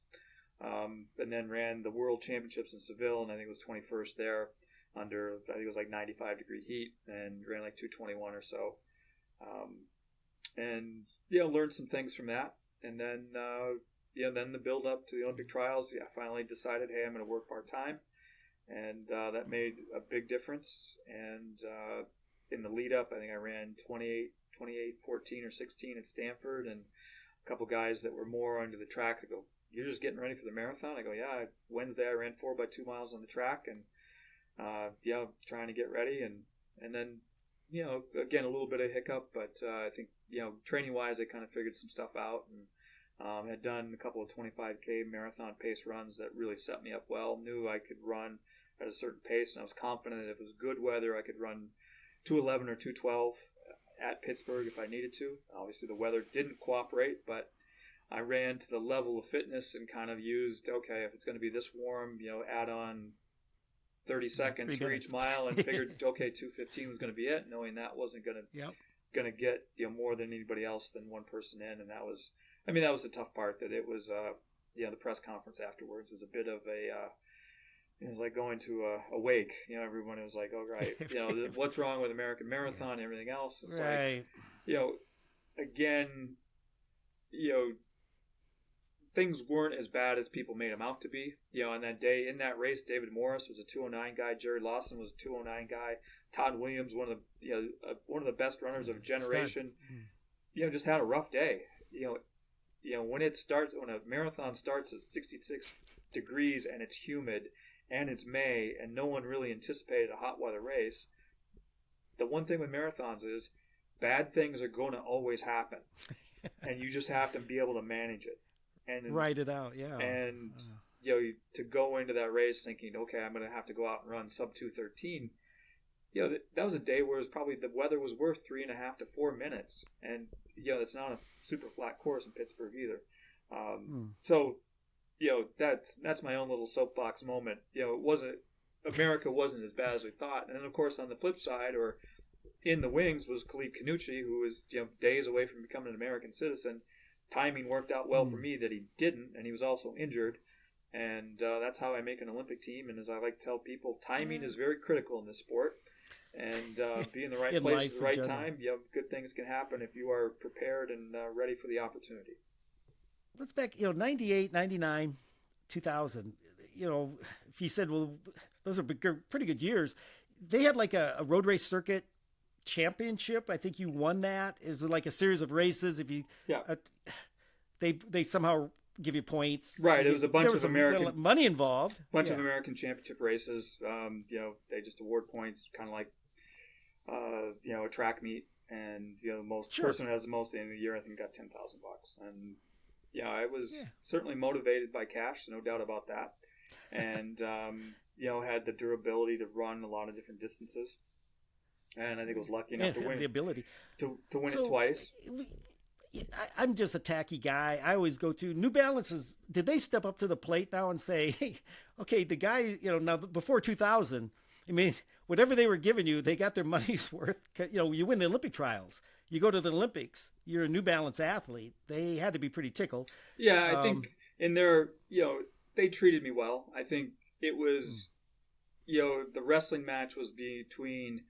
And then ran the World Championships in Seville, and I think it was 21st there under, I think it was like 95-degree heat, and ran like 2:21 or so. And learned some things from that, and then. Then the build up to the Olympic trials, I finally decided, hey, I'm going to work part-time. And that made a big difference. And in the lead up, I think I ran 28, 14, or 16 at Stanford. And a couple guys that were more under the track, I go, you're just getting ready for the marathon? I go, yeah. Wednesday, I ran 4 by 2 miles on the track. And, trying to get ready. And then, again, a little bit of hiccup. But I think, training-wise, I kind of figured some stuff out. And had done a couple of 25K marathon pace runs that really set me up well. Knew I could run at a certain pace, and I was confident that if it was good weather, I could run 2:11 or 2:12 at Pittsburgh if I needed to. Obviously, the weather didn't cooperate, but I ran to the level of fitness and kind of used, okay, if it's going to be this warm, add on 30 seconds for each mile, and figured, okay, 2:15 was going to be it, knowing that wasn't going to going to get more than anybody else than one person in, and that was the tough part. That it was the press conference afterwards was a bit of a it was like going to a wake. Everyone was like, "Oh, right, what's wrong with American Marathon and everything else?" It's right. like, again, things weren't as bad as people made them out to be. On that day in that race, David Morris was a 209 guy. Jerry Lawson was a 209 guy. Todd Williams, one of the best runners of a generation, just had a rough day. When a marathon starts at 66 degrees and it's humid and it's May and no one really anticipated a hot weather race, the one thing with marathons is bad things are going to always happen, and you just have to be able to manage it and write it out. Yeah, and to go into that race thinking, okay, I'm going to have to go out and run sub 2:13. That was a day where it was probably the weather was worth 3.5 to 4 minutes, and it's not a super flat course in Pittsburgh either. So, that's my own little soapbox moment. America wasn't as bad as we thought, and then of course on the flip side, or in the wings, was Khalid Kanuchi, who was days away from becoming an American citizen. Timing worked out well for me that he didn't, and he was also injured. And that's how I make an Olympic team. And as I like to tell people, timing is very critical in this sport. And be in the right place at the right time. Good things can happen if you are prepared and ready for the opportunity. Let's back, 98, 99, 2000. If you said, well, those are pretty good years. They had like a road race circuit championship. I think you won that. It was like a series of races. If you, they somehow give you points. Right. It was a bunch of American money involved. Bunch of American championship races. They just award points, kind of like a track meet, and the most person who has the most at the end of the year, I think, got $10,000. And I was certainly motivated by cash, no doubt about that, and had the durability to run a lot of different distances, and I think I was lucky enough to win the ability to win it twice. I'm just a tacky guy. I always go to New Balances. Did they step up to the plate now and say, hey, okay, the guy, now before 2000, I mean, whatever they were giving you, they got their money's worth. You win the Olympic trials. You go to the Olympics. You're a New Balance athlete. They had to be pretty tickled. Yeah, I think in their, they treated me well. I think it was, the wrestling match was between,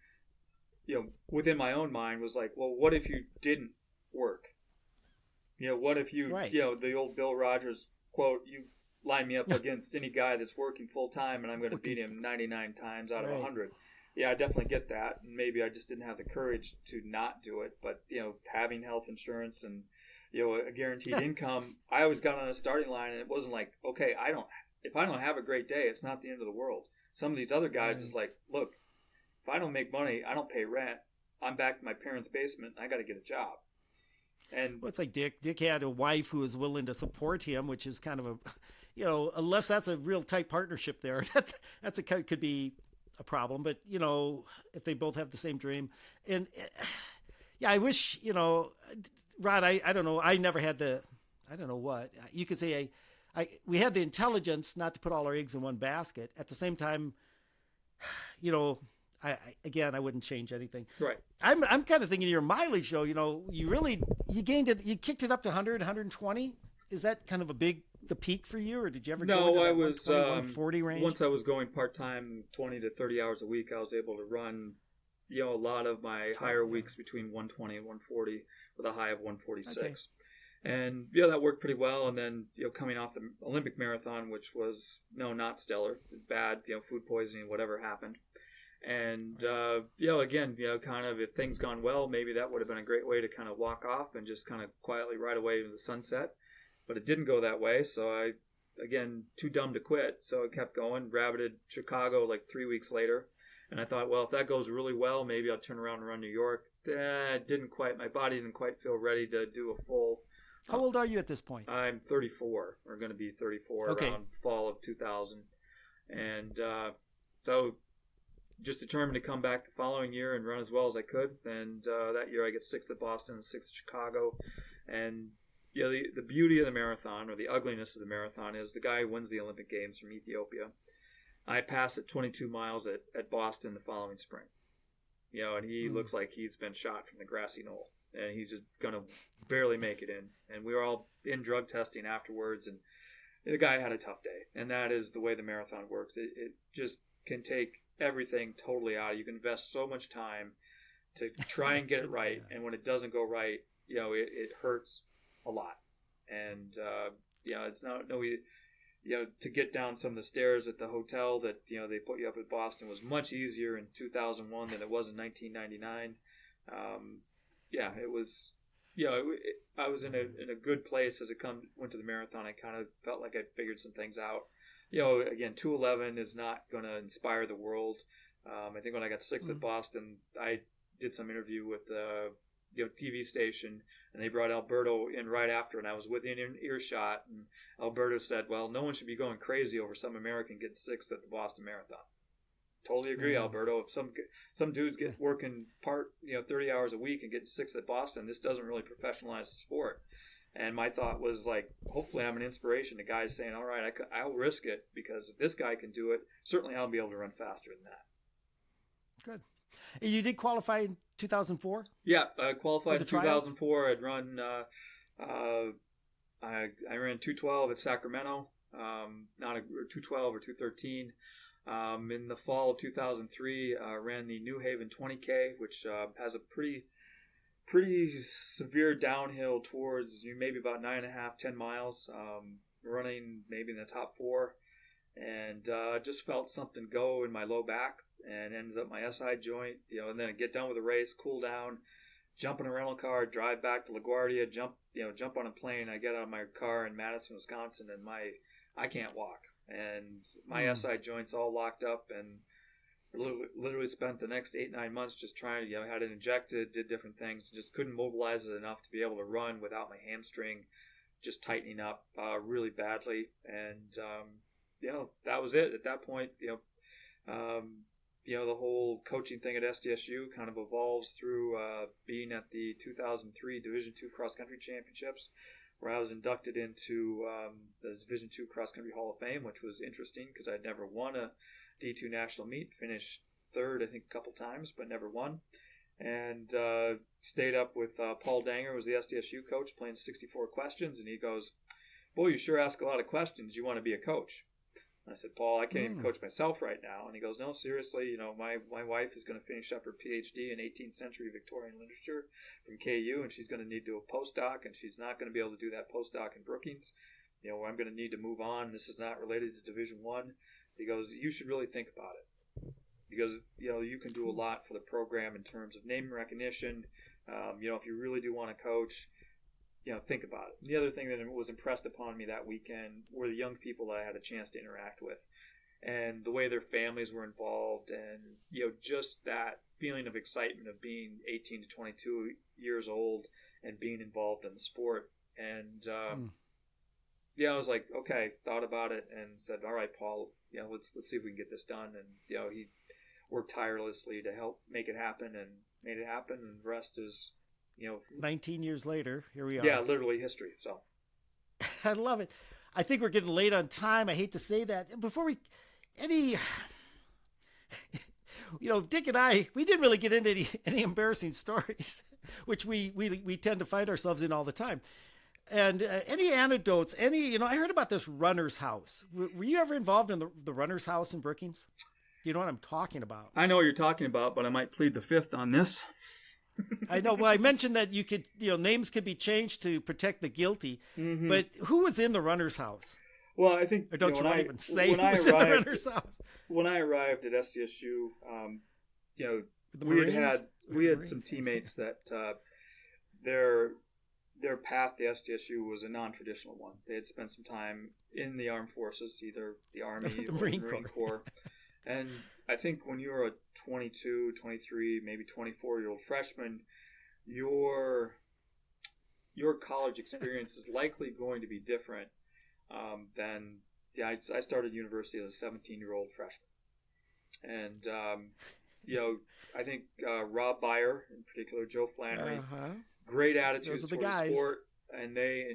within my own mind was like, well, what if you didn't work? What if you, the old Bill Rogers quote, you line me up against any guy that's working full time and I'm going to beat him 99 times out of 100. Yeah, I definitely get that. And maybe I just didn't have the courage to not do it. But, having health insurance and, a guaranteed income, I always got on a starting line, and it wasn't like, okay, if I don't have a great day, it's not the end of the world. Some of these other guys is like, look, if I don't make money, I don't pay rent. I'm back to my parents' basement. I got to get a job. And it's like Dick. Dick had a wife who was willing to support him, which is kind of a, unless that's a real tight partnership there, could be a problem. But if they both have the same dream, and I wish Rod. I don't know. I never had I don't know what you could say. We had the intelligence not to put all our eggs in one basket. At the same time, I wouldn't change anything. Right. I'm kind of thinking your mileage, though. You gained it. You kicked it up to 100, 120. Is that kind of the peak for you, or did you ever go into I that was 140 range? Once I was going part-time, 20 to 30 hours a week, I was able to run, a lot of my higher weeks between 120 and 140 with a high of 146. Okay. And, that worked pretty well. And then, coming off the Olympic marathon, which was, not stellar, bad, food poisoning, whatever happened. And, again, kind of if things gone well, maybe that would have been a great way to kind of walk off and just kind of quietly ride away to the sunset. But it didn't go that way. So I, again, too dumb to quit. So I kept going, rabbited Chicago like 3 weeks later. And I thought, well, if that goes really well, maybe I'll turn around and run New York. My body didn't quite feel ready to do a full. How old are you at this point? I'm 34. We're going to be 34 around fall of 2000. And so just determined to come back the following year and run as well as I could. And that year I get 6th at Boston and 6th at Chicago. And the beauty of the marathon, or the ugliness of the marathon, is the guy who wins the Olympic Games from Ethiopia. I passed at 22 miles at Boston the following spring. and he looks like he's been shot from the grassy knoll, and he's just going to barely make it in. And we were all in drug testing afterwards, and the guy had a tough day. And that is the way the marathon works. It just can take everything totally out. You can invest so much time to try and get it right, and when it doesn't go right, it hurts a lot. And it's not to get down some of the stairs at the hotel that they put you up at Boston was much easier in 2001 than it was in 1999. It was. I was in a good place as it went to the marathon. I kind of felt like I figured some things out. Again, 2:11 is not going to inspire the world. I think when I got sixth at Boston, I did some interview with the TV station, and they brought Alberto in right after, and I was within earshot, and Alberto said, well, no one should be going crazy over some American getting sixth at the Boston Marathon. Totally agree, Alberto. If some dudes get working 30 hours a week and getting sixth at Boston, this doesn't really professionalize the sport. And my thought was like, hopefully I'm an inspiration to guys saying, all right, I'll risk it, because if this guy can do it, certainly I'll be able to run faster than that. Good. You did qualify in 2004? Yeah, I qualified in 2004. I'd run, I ran 2:12 at Sacramento, not a 2:12 or 2:13. In the fall of 2003, ran the New Haven 20K, which has a pretty severe downhill towards maybe about 9.5, 10 miles, running maybe in the top 4, and just felt something go in my low back, and ends up my SI joint, and then I get done with the race, cool down, jump in a rental car, drive back to LaGuardia, jump on a plane. I get out of my car in Madison, Wisconsin, and I can't walk, and my SI joint's all locked up, and literally spent the next 8-9 months just trying to, had it injected, did different things, just couldn't mobilize it enough to be able to run without my hamstring just tightening up really badly. And, that was it at that point. The whole coaching thing at SDSU kind of evolves through being at the 2003 Division II Cross Country Championships, where I was inducted into the Division II Cross Country Hall of Fame, which was interesting because I'd never won a D2 national meet. Finished third, I think, a couple times, but never won. And stayed up with Paul Danger, who was the SDSU coach, playing 64 questions, and he goes, "Boy, you sure ask a lot of questions. You want to be a coach?" And I said, "Paul, I can't even coach myself right now." And he goes, "No, seriously, my wife is going to finish up her PhD in 18th century Victorian literature from KU, and she's going to need to do a postdoc, and she's not going to be able to do that postdoc in Brookings. I'm going to need to move on. This is not related to Division I." He goes, "You should really think about it." He goes, "You can do a lot for the program in terms of name recognition. If you really do want to coach, think about it." And the other thing that was impressed upon me that weekend were the young people that I had a chance to interact with, and the way their families were involved, and just that feeling of excitement of being 18 to 22 years old and being involved in the sport. And I was like, okay, thought about it and said, "All right, Paul, let's see if we can get this done." And he worked tirelessly to help make it happen, and made it happen, and the rest is 19 years later, here we are. Yeah, literally history. So I love it. I think we're getting late on time. I hate to say that. Before Dick and I, we didn't really get into any embarrassing stories, which we tend to find ourselves in all the time. And any anecdotes, I heard about this runner's house. Were you ever involved in the runner's house in Brookings? Do you know what I'm talking about? I know what you're talking about, but I might plead the fifth on this. I know. Well, I mentioned that you could, names could be changed to protect the guilty, but who was in the runner's house? Well, I think, or don't you want to even say who was in the runner's house? When I arrived at SDSU, we had some teammates that their path to SDSU was a non-traditional one. They had spent some time in the armed forces, either the Army or the Marine Corps. And I think when you're a 22, 23, maybe 24-year-old freshman, your college experience is likely going to be different than... I started university as a 17-year-old freshman. And, I think Rob Byer, in particular, Joe Flannery, great attitudes toward the sport, and they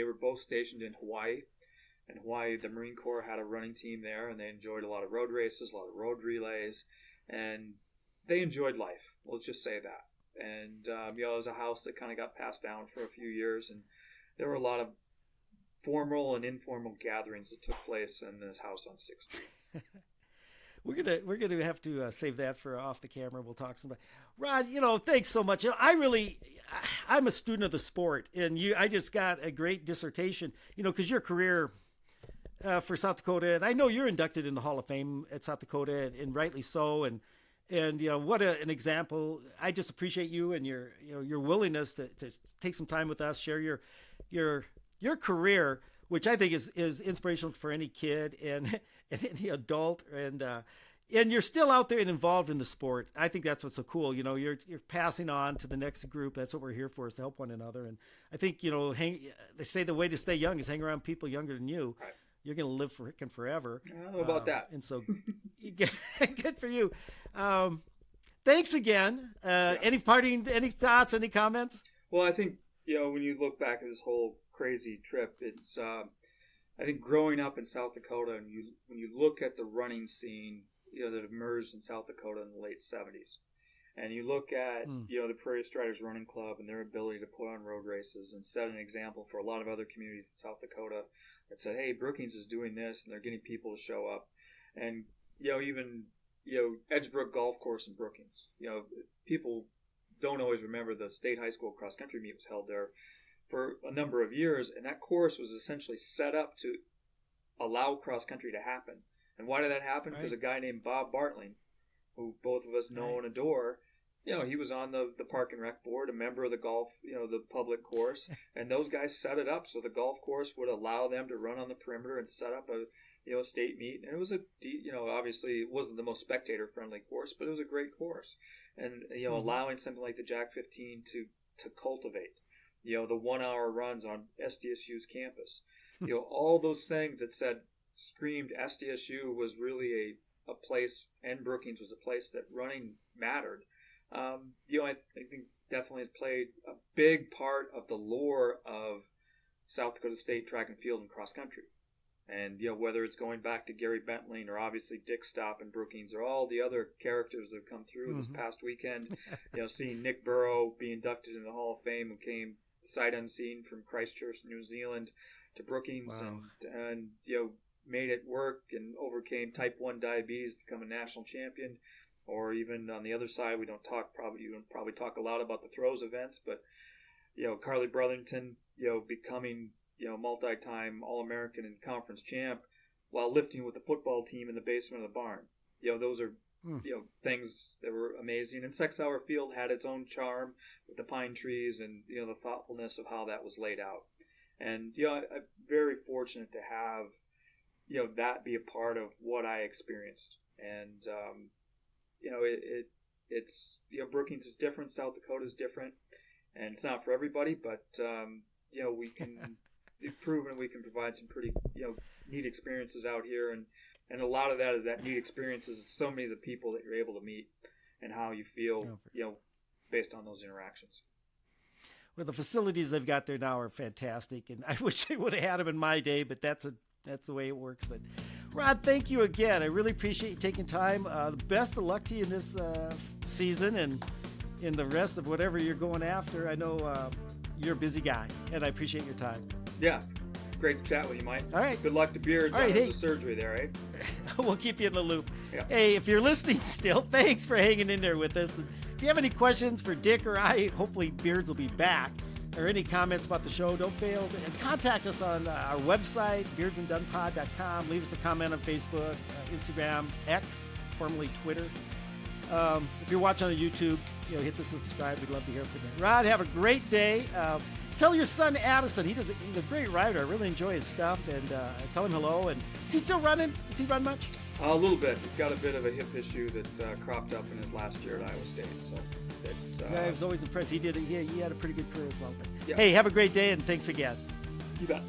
were both stationed in Hawaii. In Hawaii, the Marine Corps had a running team there, and they enjoyed a lot of road races, a lot of road relays, and they enjoyed life. Let's just say that. And, it was a house that kind of got passed down for a few years, and there were a lot of formal and informal gatherings that took place in this house on 6th Street. We're gonna have to save that for off the camera. We'll talk some. Rod, thanks so much. I'm a student of the sport, and I just got a great dissertation. Because your career for South Dakota, and I know you're inducted in the Hall of Fame at South Dakota, and rightly so. And what an example. I just appreciate you and your willingness to take some time with us, share your career, which I think is inspirational for any kid and any adult, and you're still out there and involved in the sport. I think that's what's so cool. You're passing on to the next group. That's what we're here for, is to help one another. And I think they say the way to stay young is hang around people younger than you. Right. You're going to live forever. I don't know about that. And so, good for you. Thanks again. Any thoughts? Any comments? Well, I think when you look back at this whole crazy trip, it's I think growing up in South Dakota, and when you look at the running scene, that emerged in South Dakota in the late 70s, and you look at the Prairie Striders Running Club and their ability to put on road races and set an example for a lot of other communities in South Dakota that said, hey, Brookings is doing this, and they're getting people to show up. And even Edgebrook Golf Course in Brookings, people don't always remember the state high school cross country meet was held there for a number of years, and that course was essentially set up to allow cross country to happen. And why did that happen? Because a guy named Bob Bartling, who both of us know and adore, he was on the Park and Rec board, a member of the golf, the public course, and those guys set it up so the golf course would allow them to run on the perimeter and set up a state meet. And it was obviously it wasn't the most spectator friendly course, but it was a great course. And allowing something like the Jack 15 to cultivate. The 1 hour runs on SDSU's campus. All those things that screamed SDSU was really a place, and Brookings was a place that running mattered. I think definitely has played a big part of the lore of South Dakota State track and field and cross country. And, whether it's going back to Gary Bentling or obviously Dick Stopp and Brookings or all the other characters that have come through this past weekend, seeing Nick Burrow be inducted in the Hall of Fame, who came sight unseen from Christchurch, New Zealand to Brookings, and made it work and overcame type 1 diabetes to become a national champion. Or even on the other side, you don't probably talk a lot about the throws events, but Carly Brotherton, becoming multi-time All-American and conference champ while lifting with the football team in the basement of the barn. Those are things that were amazing. And 6 Hour Field had its own charm with the pine trees and the thoughtfulness of how that was laid out. And I'm very fortunate to have that be a part of what I experienced. And it's Brookings is different, South Dakota is different, and it's not for everybody, but we can we've proven we can provide some pretty neat experiences out here, and a lot of that is that neat experiences of so many of the people that you're able to meet and how you feel based on those interactions. Well, the facilities they've got there now are fantastic, and I wish they would have had them in my day, but that's the way it works. But Rod, thank you again. I really appreciate you taking time. Best of luck to you in this season and in the rest of whatever you're going after. I know you're a busy guy, and I appreciate your time. Yeah, great to chat with you, Mike. All right. Good luck to Beards on the surgery there, eh? We'll keep you in the loop. Yeah. Hey, if you're listening still, thanks for hanging in there with us. If you have any questions for Dick or I, hopefully Beards will be back, or any comments about the show, don't fail to contact us on our website, beardsanddunpod.com. Leave us a comment on Facebook, Instagram, X, formerly Twitter. If you're watching on YouTube, hit the subscribe. We'd love to hear from you. Rod, have a great day. Tell your son Addison, he's a great rider. I really enjoy his stuff, and tell him hello. And is he still running? Does he run much? A little bit. He's got a bit of a hip issue that cropped up in his last year at Iowa State. So it's. I was always impressed. He had a pretty good career as well. But, yeah. Hey, have a great day, and thanks again. You bet.